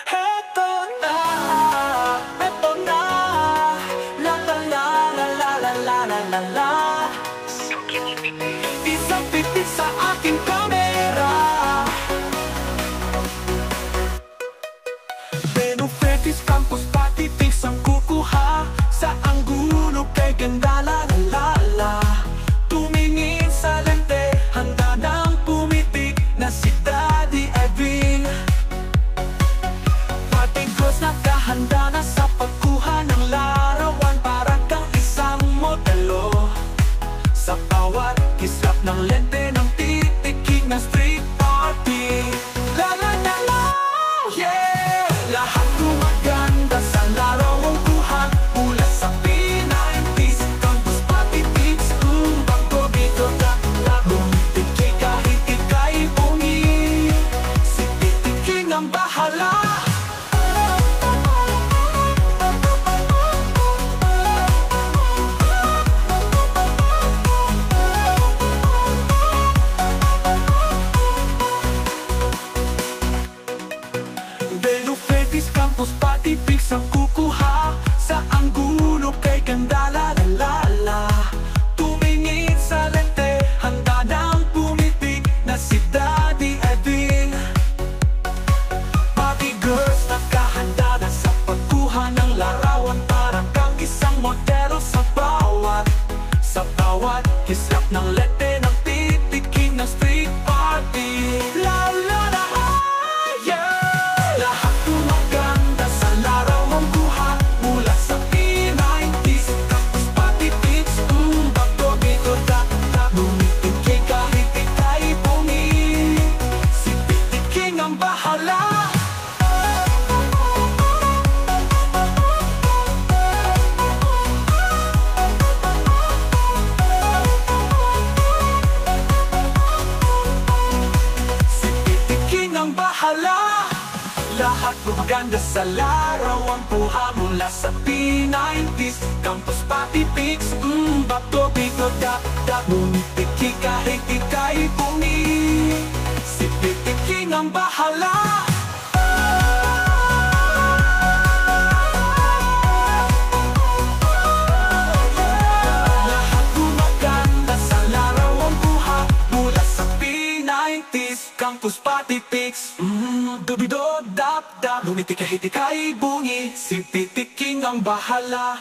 Heto na, eto na, la la la la la la la la la la. Isang pitik sa aking kamera. Benufetis Campus Patipix ang kukuha sa anggulo kay ganda la la la la. Tumingin sa lente, handa nang pumitik na si Daddy Edwin. Patigos nakahanda na sa pagkuha ng larawan, parang kang isang modelo. Sa bawat kislap ng lente ng titiking na street party. La la la la, yeah! Lahat gumaganda sa larawang kuha mula sa P90s Campus Patipix. Bago dito tatlong tiki kahit ika'y bungi, si titiking ang bahala. Benufetis Campus Patipix ang kukuha sa anggulo kay ganda la la la la. Tumingin sa lente, handa nang pumitik na si Daddy Edwin. Party girls nakahanda na sa pagkuha ng larawan, parang kang isang modelo sa bawat kislap ng lente ng titiking na street party. La la la, yeah! Lahat gumaganda sa larawang kuha mula sa P90s Campus Patipix. Bago dito tumitingin kahit ika'y bungi, si titiking ang bahala. Si titiking ang bahala. Lahat gumaganda sa larawan kuha mula sa P90s Campus Patipix. Bato bigo tumitingin kahit ika'y bungi, si titiking ang bahala. Lahat gumaganda sa larawang kuha mula sa P90s Campus Patipix. Dubido dap dap, lumitik kahit ika'y bungi, si titiking ang bahala.